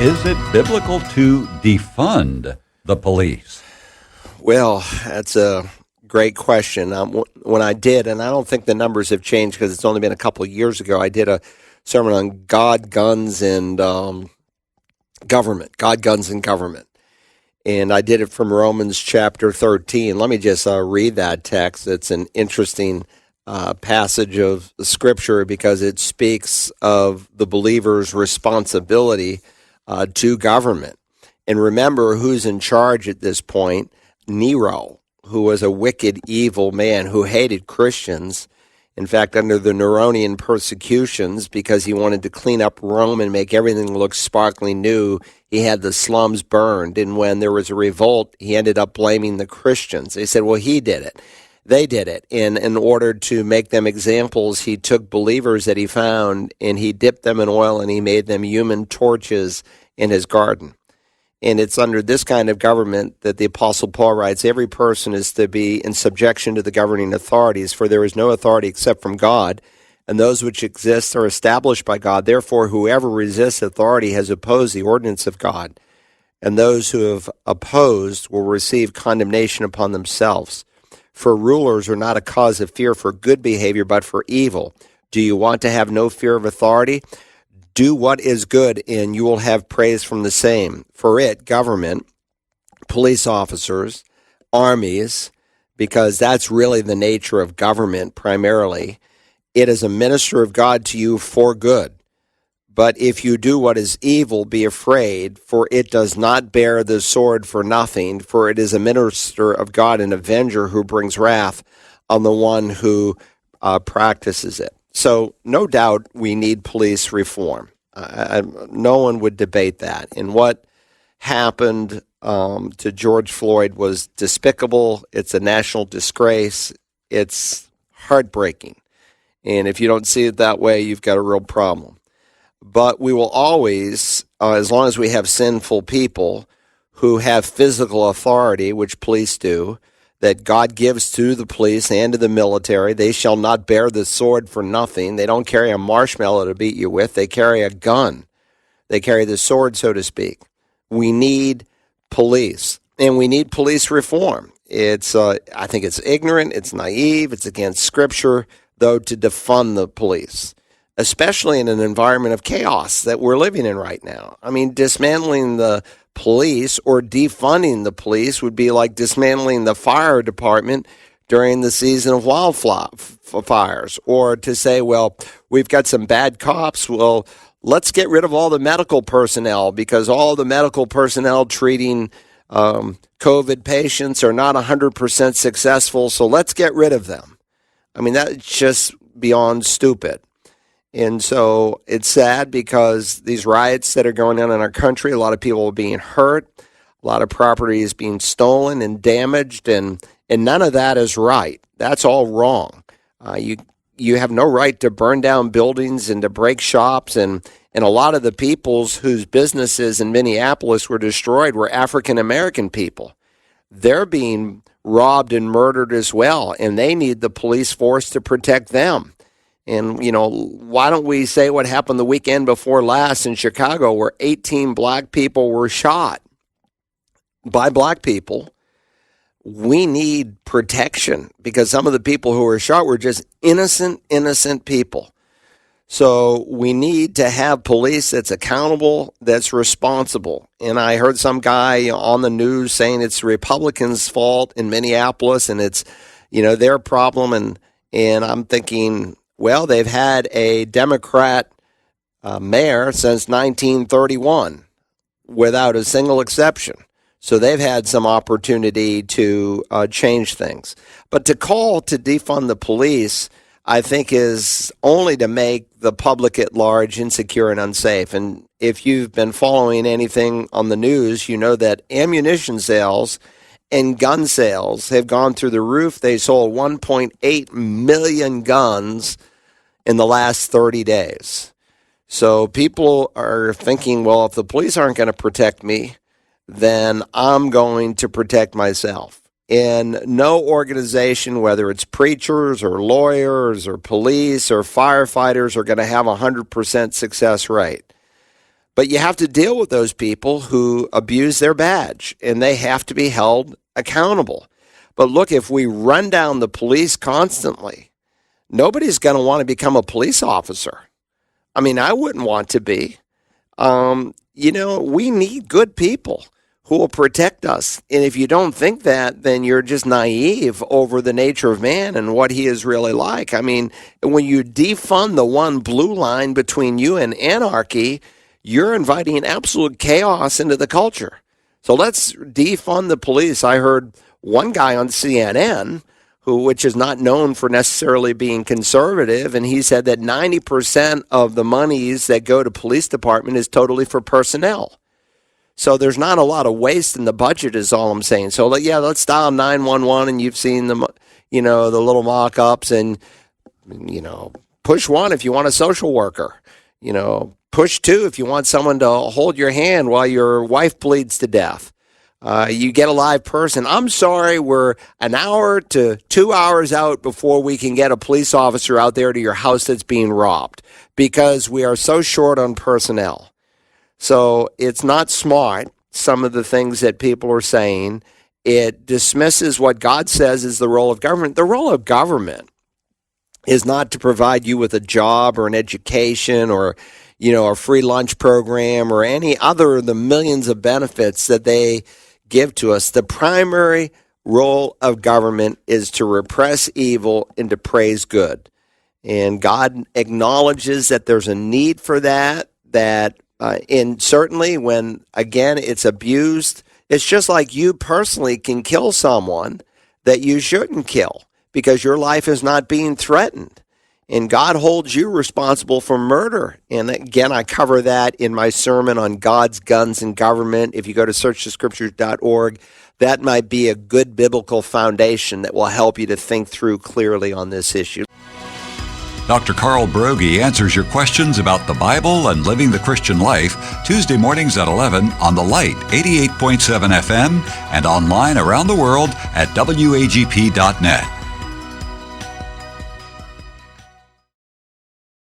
Is it biblical to defund the police? Well, that's a great question. When I did, and I don't think the numbers have changed because it's only been a couple of years ago, I did a sermon on God, guns, and government. God, guns, and government. And I did it from Romans chapter 13. Let me just read that text. It's an interesting passage of Scripture because it speaks of the believer's responsibility to government. And remember who's in charge at this point. Nero, who was a wicked, evil man who hated Christians. In fact, under the Neronian persecutions, because he wanted to clean up Rome and make everything look sparkling new, he had the slums burned. And when there was a revolt, he ended up blaming the Christians. They said, well, he did it. They did it. And in order to make them examples, he took believers that he found and he dipped them in oil and he made them human torches in his garden. And it's under this kind of government that the Apostle Paul writes, every person is to be in subjection to the governing authorities, for there is no authority except from God, and those which exist are established by God. Therefore, whoever resists authority has opposed the ordinance of God, and those who have opposed will receive condemnation upon themselves. For rulers are not a cause of fear for good behavior, but for evil. Do you want to have no fear of authority? Do what is good, and you will have praise from the same. For it, government, police officers, armies, because that's really the nature of government primarily, it is a minister of God to you for good. But if you do what is evil, be afraid, for it does not bear the sword for nothing, for it is a minister of God, an avenger who brings wrath on the one who practices it. So no doubt we need police reform. No one would debate that. And what happened to George Floyd was despicable. It's a national disgrace. It's heartbreaking. And if you don't see it that way, you've got a real problem. But we will always, as long as we have sinful people who have physical authority, which police do, that God gives to the police and to the military. They shall not bear the sword for nothing. They don't carry a marshmallow to beat you with. They carry a gun. They carry the sword, so to speak. We need police, and we need police reform. I think it's ignorant, it's naive, it's against Scripture, though, to defund the police, especially in an environment of chaos that we're living in right now. I mean, dismantling the police or defunding the police would be like dismantling the fire department during the season of wildfires, or to say, well, we've got some bad cops. Well, let's get rid of all the medical personnel because all the medical personnel treating COVID patients are not 100% successful, so let's get rid of them. I mean, that's just beyond stupid. And so it's sad because these riots that are going on in our country, a lot of people are being hurt, a lot of property is being stolen and damaged, and none of that is right. That's all wrong. You have no right to burn down buildings and to break shops, and a lot of the peoples whose businesses in Minneapolis were destroyed were African-American people. They're being robbed and murdered as well, and they need the police force to protect them. And, why don't we say what happened the weekend before last in Chicago where 18 black people were shot by black people? We need protection because some of the people who were shot were just innocent people. So we need to have police that's accountable, that's responsible. And I heard some guy on the news saying it's the Republicans' fault in Minneapolis and it's, their problem. And I'm thinking, well, they've had a Democrat mayor since 1931 without a single exception. So they've had some opportunity to change things. But to call to defund the police, I think, is only to make the public at large insecure and unsafe. And if you've been following anything on the news, you know that ammunition sales and gun sales have gone through the roof. They sold 1.8 million guns in the last 30 days. So people are thinking, well, if the police aren't going to protect me, then I'm going to protect myself. And no organization, whether it's preachers or lawyers or police or firefighters, are going to have a 100% success rate. But you have to deal with those people who abuse their badge, and they have to be held accountable. But look, if we run down the police constantly, nobody's going to want to become a police officer. I mean, I wouldn't want to be. We need good people who will protect us. And if you don't think that, then you're just naive over the nature of man and what he is really like. I mean, when you defund the one blue line between you and anarchy, you're inviting absolute chaos into the culture. So let's defund the police. I heard one guy on CNN, which is not known for necessarily being conservative, and he said that 90% of the monies that go to police department is totally for personnel. So there's not a lot of waste in the budget is all I'm saying. So let's dial 911, and you've seen the little mock-ups, and, push 1 if you want a social worker, push 2 if you want someone to hold your hand while your wife bleeds to death. You get a live person. I'm sorry, we're an hour to 2 hours out before we can get a police officer out there to your house that's being robbed because we are so short on personnel. So it's not smart, some of the things that people are saying. It dismisses what God says is the role of government. The role of government is not to provide you with a job or an education or, a free lunch program or any other of the millions of benefits that they give to us. The primary role of government is to repress evil and to praise good. And God acknowledges that there's a need for that, and certainly when, again, it's abused, it's just like you personally can kill someone that you shouldn't kill because your life is not being threatened. And God holds you responsible for murder. And again, I cover that in my sermon on God's guns and government. If you go to searchthescriptures.org, that might be a good biblical foundation that will help you to think through clearly on this issue. Dr. Carl Broggi answers your questions about the Bible and living the Christian life Tuesday mornings at 11 on The Light 88.7 FM and online around the world at wagp.net.